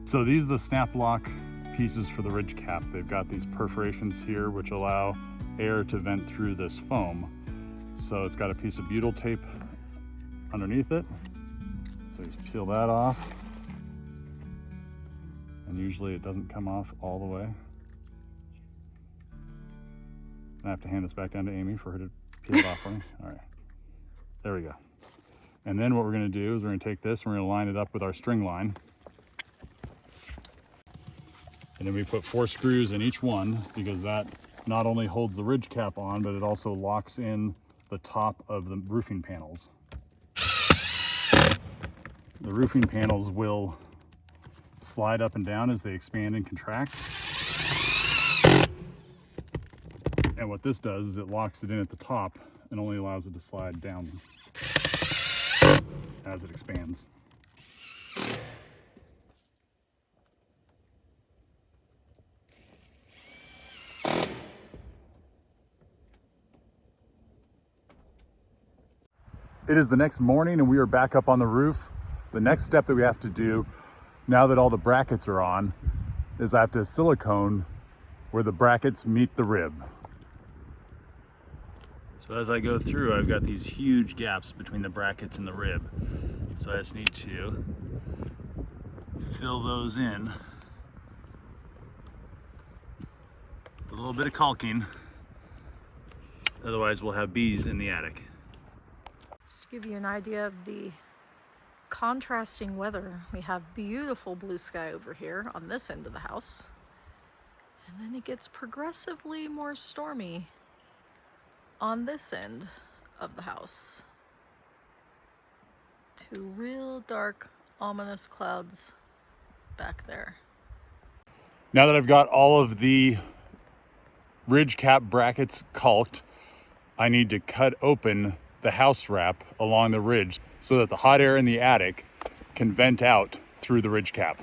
So these are the snap lock pieces for the ridge cap. They've got these perforations here which allow air to vent through this foam. So it's got a piece of butyl tape underneath it. So just peel that off. And usually it doesn't come off all the way. I have to hand this back down to Amy for her to peel it off for me. All right, there we go. And then what we're gonna do is we're gonna take this and we're gonna line it up with our string line. And then we put 4 screws in each one because that not only holds the ridge cap on, but it also locks in the top of the roofing panels. The roofing panels will slide up and down as they expand and contract. And what this does is it locks it in at the top and only allows it to slide down as it expands. It is the next morning and we are back up on the roof. The next step that we have to do, now that all the brackets are on, is I have to silicone where the brackets meet the rib. So as I go through, I've got these huge gaps between the brackets and the rib. So I just need to fill those in with a little bit of caulking. Otherwise we'll have bees in the attic. Just to give you an idea of the contrasting weather, we have beautiful blue sky over here on this end of the house, and then it gets progressively more stormy on this end of the house. 2 real dark, ominous clouds back there. Now that I've got all of the ridge cap brackets caulked, I need to cut open the house wrap along the ridge so that the hot air in the attic can vent out through the ridge cap.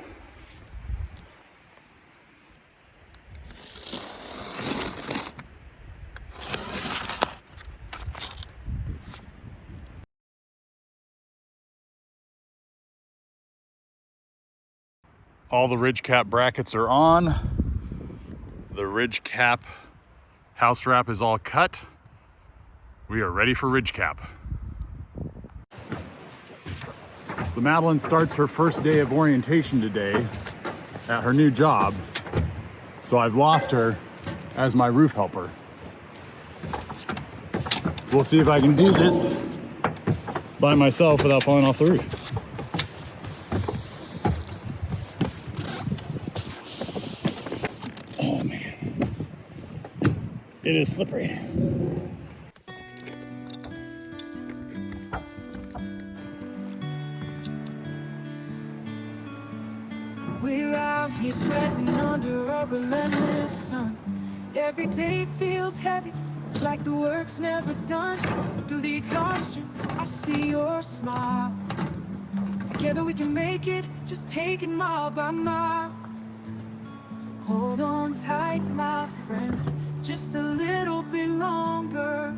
All the ridge cap brackets are on. The ridge cap house wrap is all cut. We are ready for ridge cap. So Madeline starts her first day of orientation today at her new job. So I've lost her as my roof helper. We'll see if I can do this by myself without falling off the roof. Oh man, it is slippery. We're out here sweating under a relentless sun. Every day feels heavy, like the work's never done. But through the exhaustion, I see your smile. Together we can make it, just take it mile by mile. Hold on tight, my friend, just a little bit longer.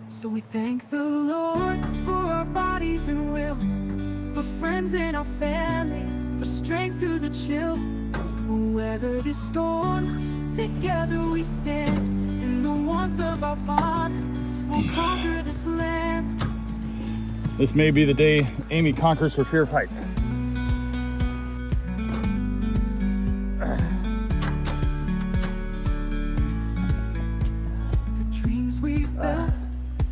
So we thank the Lord for our bodies and will, for friends and our family, for strength through the chill. We'll weather this storm, together we stand. In the warmth of our bond, we'll conquer this land. This may be the day Amy conquers her fear of heights. The dreams we've built,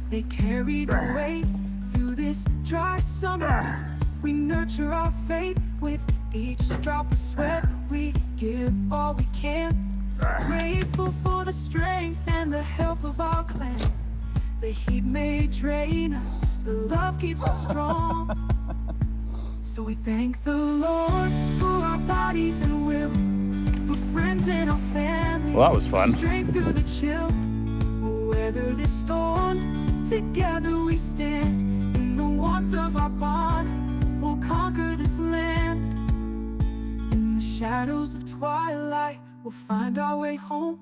they carry the weight through this dry summer. We nurture our faith with each drop of sweat. We give all we can. Grateful for the strength and the help of our clan. The heat may drain us, the love keeps us strong. So we thank the Lord for our bodies and will, for friends and our family. Well, that was fun. Strength through the chill. We'll weather this storm, together we stand. In the warmth of our bond, we'll conquer this land. In the shadows of twilight, we'll find our way home.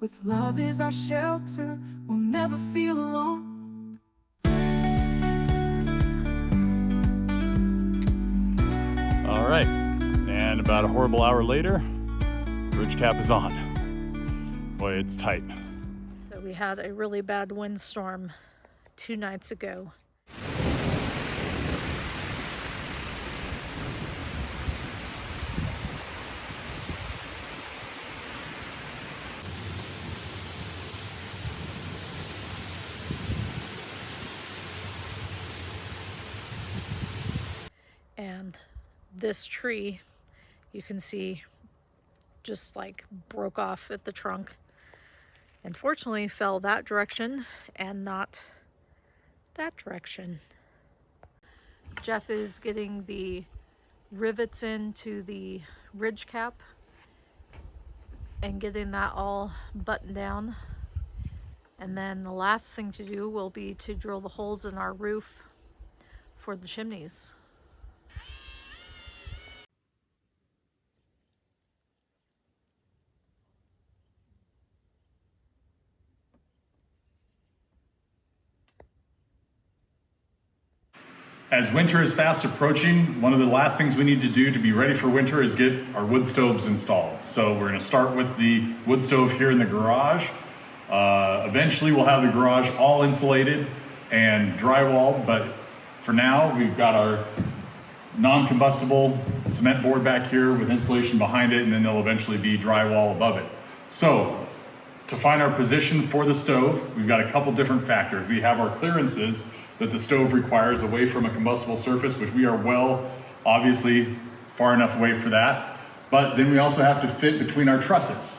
With love as our shelter, we'll never feel alone. All right. about a horrible hour later, ridge cap is on. Boy, it's tight. So we had a really bad windstorm 2 nights ago. And this tree, you can see, just like broke off at the trunk. And fortunately fell that direction and not that direction. Jeff is getting the rivets into the ridge cap and getting that all buttoned down. And then the last thing to do will be to drill the holes in our roof for the chimneys. As winter is fast approaching, one of the last things we need to do to be ready for winter is get our wood stoves installed. So we're going to start with the wood stove here in the garage. Eventually we'll have the garage all insulated and drywalled, but for now we've got our non-combustible cement board back here with insulation behind it, and then there'll eventually be drywall above it. So to find our position for the stove, we've got a couple different factors. We have our clearances that the stove requires away from a combustible surface, which we are well, obviously, far enough away for that. But then we also have to fit between our trusses.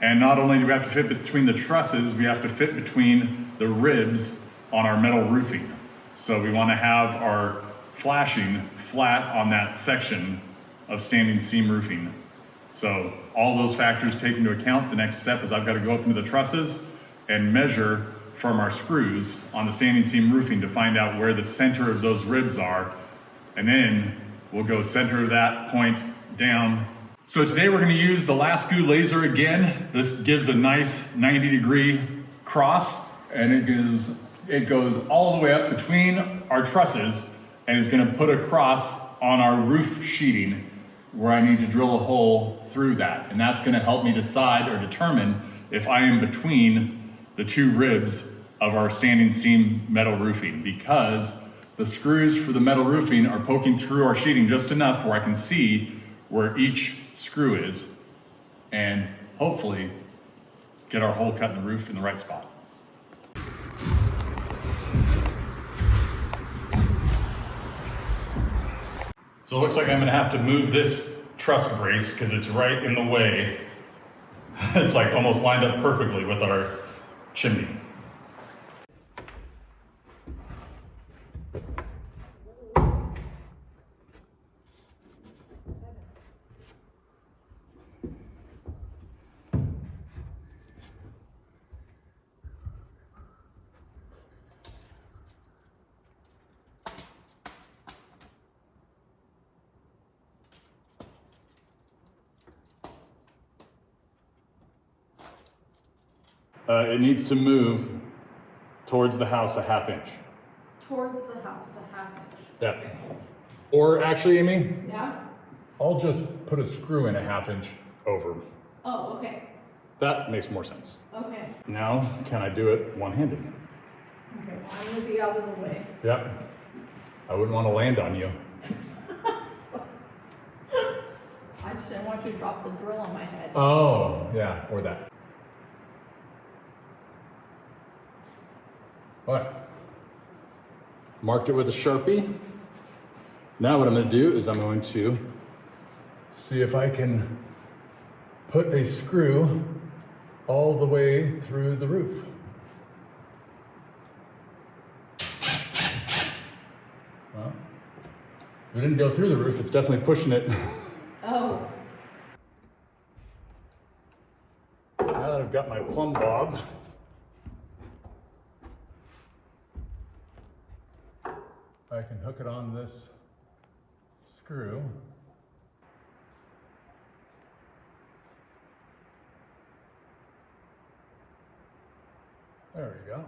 And not only do we have to fit between the trusses, we have to fit between the ribs on our metal roofing. So we want to have our flashing flat on that section of standing seam roofing. So all those factors taken into account, the next step is I've got to go up into the trusses and measure from our screws on the standing seam roofing to find out where the center of those ribs are. And then we'll go center of that point down. So today we're going to use the Lasco laser again. This gives a nice 90-degree cross, and it goes all the way up between our trusses and is going to put a cross on our roof sheeting where I need to drill a hole through that. And that's going to help me decide or determine if I am between the two ribs of our standing seam metal roofing, because the screws for the metal roofing are poking through our sheeting just enough where I can see where each screw is and hopefully get our hole cut in the roof in the right spot. So it looks like I'm gonna have to move this truss brace because it's right in the way. It's like almost lined up perfectly with our chimney. It needs to move towards the house a ½ inch. Towards the house a ½ inch. Yeah. Okay. Or actually, Amy, Yeah? I'll just put a screw in a ½ inch over. Oh, okay. That makes more sense. Okay. Now, can I do it one-handed? Okay, well, I'm gonna be out of the way. Yep. I wouldn't want to land on you. I just didn't want you to drop the drill on my head. Oh, yeah, or that. All right. Marked it with a Sharpie. Now what I'm going to do is I'm going to see if I can put a screw all the way through the roof. Well, it didn't go through the roof, it's definitely pushing it. Oh. Now that I've got my plumb bob, I can hook it on this screw. There we go.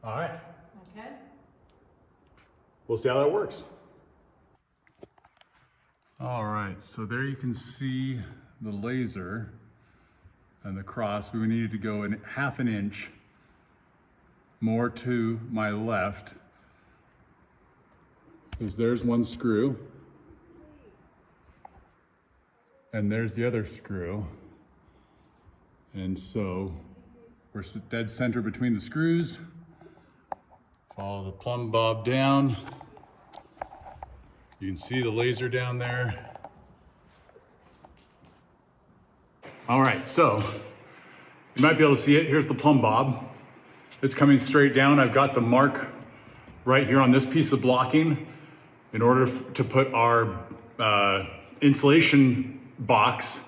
All right. Okay. We'll see how that works. All right, so there you can see the laser and the cross. We needed to go in half an inch more to my left, because there's one screw and there's the other screw. And so we're dead center between the screws. Follow the plumb bob down. You can see the laser down there. All right, so you might be able to see it. Here's the plumb bob. It's coming straight down. I've got the mark right here on this piece of blocking. In order to put our insulation box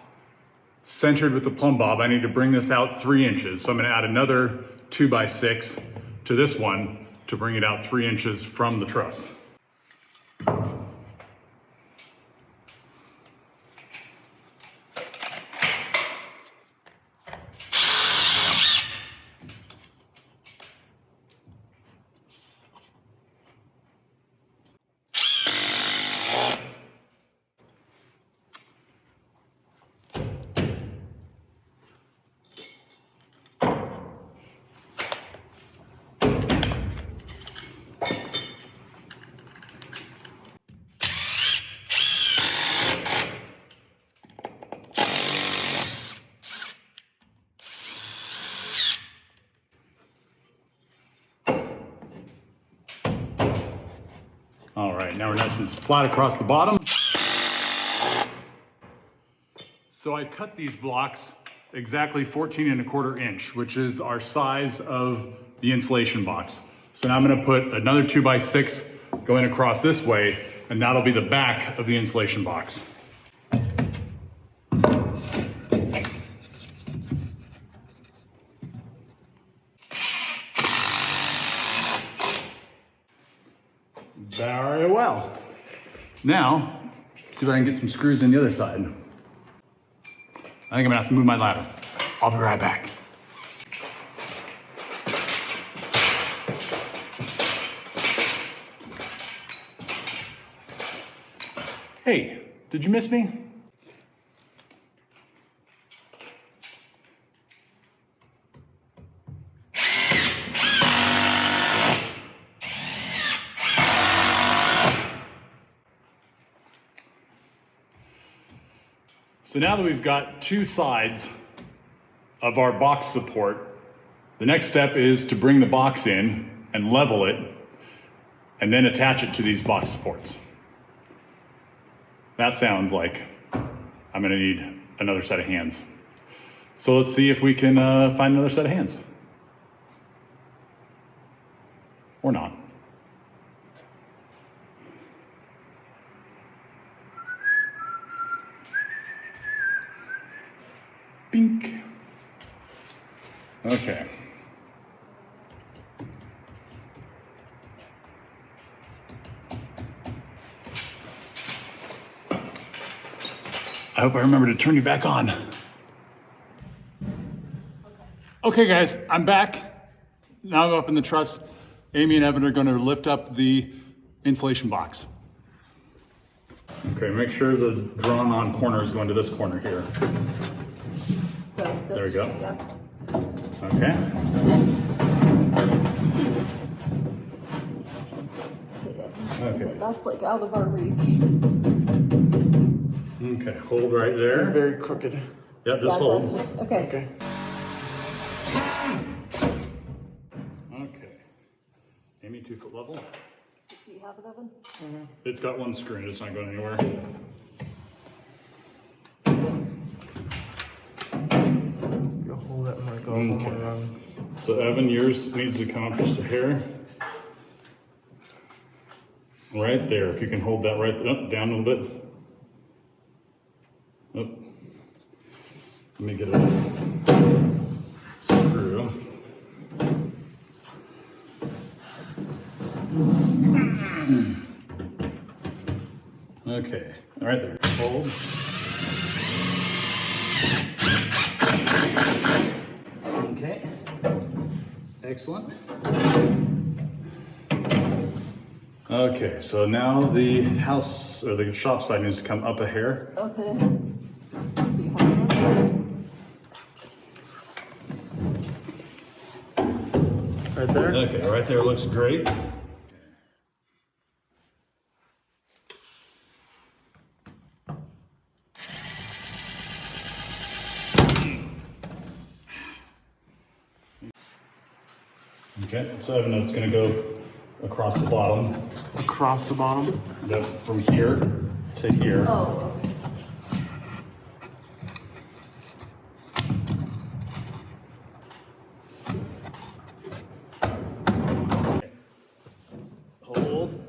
centered with the plumb bob, I need to bring this out 3 inches. So I'm gonna add another 2x6 to this one to bring it out 3 inches from the truss. All right, now we're nice and flat across the bottom. So I cut these blocks exactly 14¼ inch, which is our size of the insulation box. So now I'm gonna put another 2x6 going across this way, and that'll be the back of the insulation box. Very well. Now, see if I can get some screws in the other side. I think I'm gonna have to move my ladder. I'll be right back. Hey, did you miss me? So now that we've got 2 sides of our box support, the next step is to bring the box in and level it, and then attach it to these box supports. That sounds like I'm gonna need another set of hands. So let's see if we can find another set of hands. Or not. Bink. Okay. I hope I remember to turn you back on. Okay guys, I'm back. Now I'm up in the truss. Amy and Evan are going to lift up the insulation box. Okay, make sure the drawn on corner is going to this corner here. So this, There we go. Yeah. Okay. Okay. That's like out of our reach. Okay, hold right there. Very crooked. Yep, just Yeah, hold. that's just, okay. Okay. Okay. Amy, 2 foot level. Do you have it, Evan? It's got 1 screw, it's not going anywhere. You'll hold it and let go. Okay. So Evan, yours needs to come up just a hair. Right there, if you can hold that right up, down a little bit. Oh. Let me get a screw. Okay, all right there, hold. Okay, excellent. Okay, so now the house or the shop side needs to come up a hair. Okay. Do you hold on? Right there? Okay, right there looks great. Okay, so I know it's gonna go across the bottom. Across the bottom? Yep, from here to here. Oh, okay. Hold.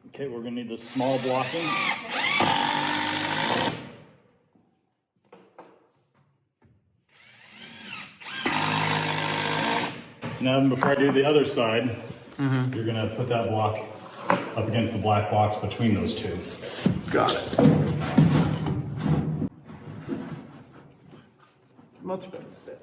Okay, we're gonna need the small blocking. So now before I do the other side, you're gonna put that block up against the black box between those two. Got it. Much better fit.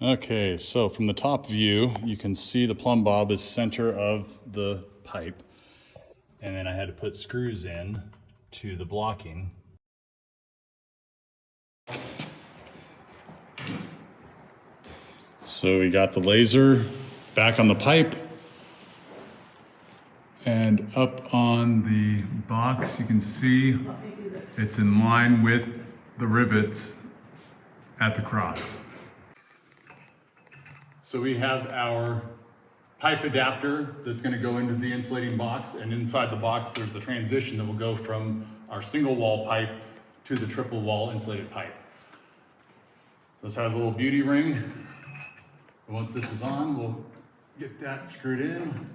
Okay, so from the top view, you can see the plumb bob is center of the pipe. And then I had to put screws in to the blocking. So we got the laser back on the pipe. And up on the box, you can see it's in line with the rivets at the cross. So we have our pipe adapter that's going to go into the insulating box, and inside the box there's the transition that will go from our single wall pipe to the triple wall insulated pipe. This has a little beauty ring. And once this is on, we'll get that screwed in.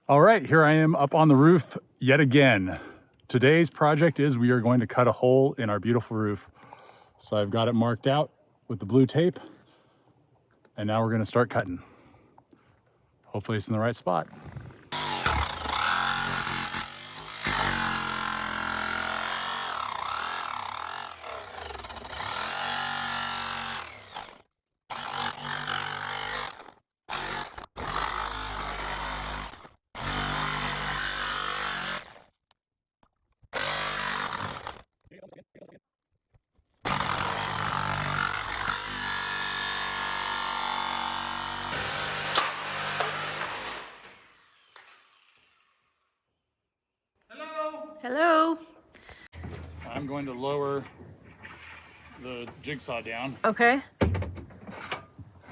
All right, here I am up on the roof yet again. Today's project is we are going to cut a hole in our beautiful roof. So I've got it marked out with the blue tape, and now we're gonna start cutting. Hopefully it's in the right spot. Hello. I'm going to lower the jigsaw down. Okay.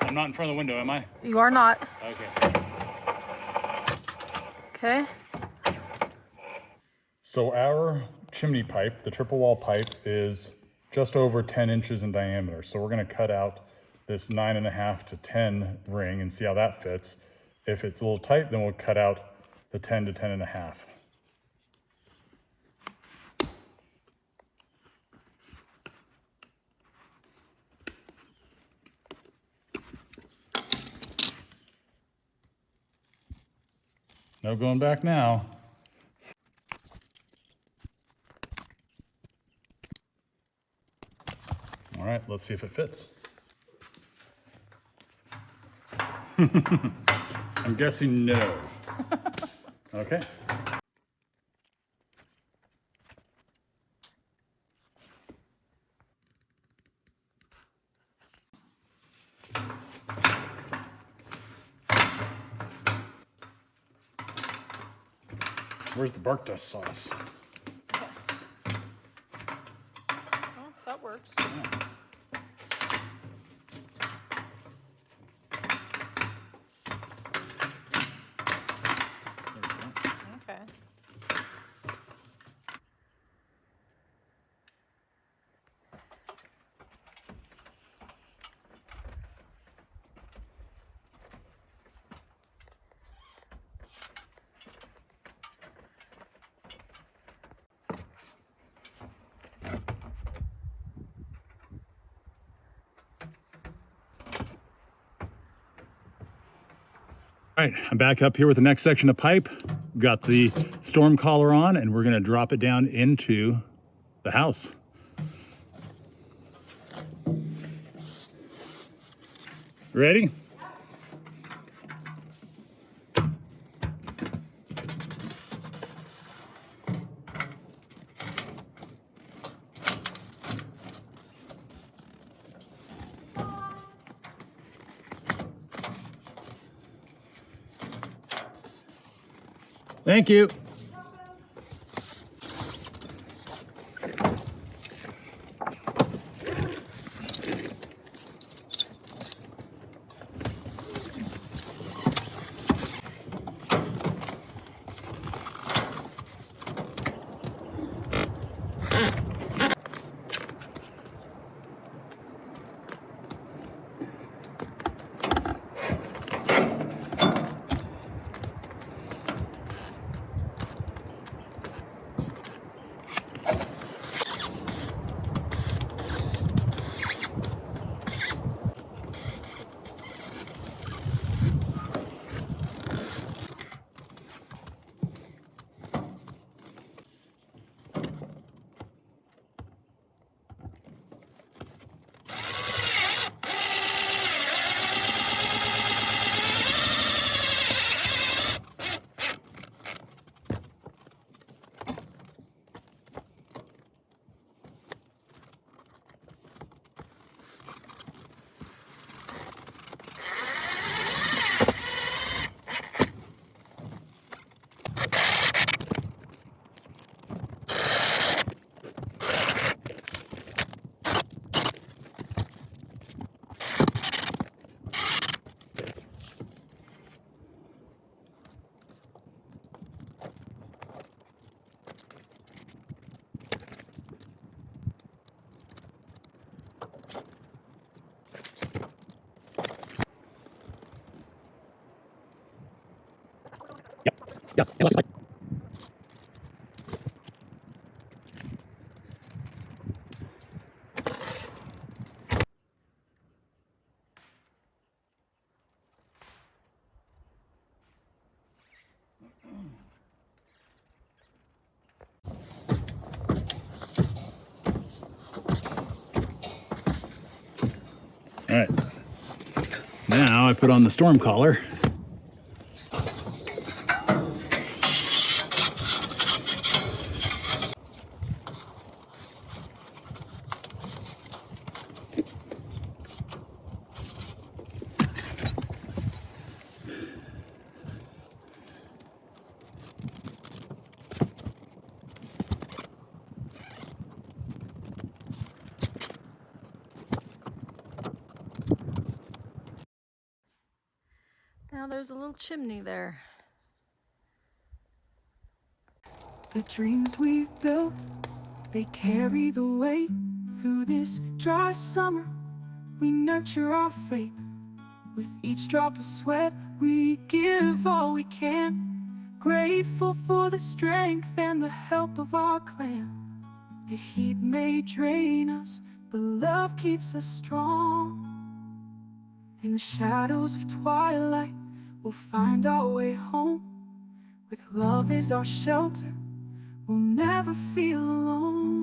I'm not in front of the window, am I? You are not. Okay. Okay. So our chimney pipe, the triple wall pipe, is just over 10 inches in diameter. So we're gonna cut out this 9.5 to 10 ring and see how that fits. If it's a little tight, then we'll cut out the 10 to 10.5. No going back now. All right, let's see if it fits. I'm guessing no. Okay. Where's the bark dust sauce? Well, that works. Yeah. All right, I'm back up here with the next section of pipe. Got the storm collar on, and we're gonna drop it down into the house. Ready? Thank you. Yeah, it looks like. All right, now I put on the storm collar. Now there's a little chimney there. The dreams we've built, they carry the weight. Through this dry summer, we nurture our faith. With each drop of sweat, we give all we can. Grateful for the strength and the help of our clan. The heat may drain us, but love keeps us strong. In the shadows of twilight, we'll find our way home. With love as our shelter, we'll never feel alone.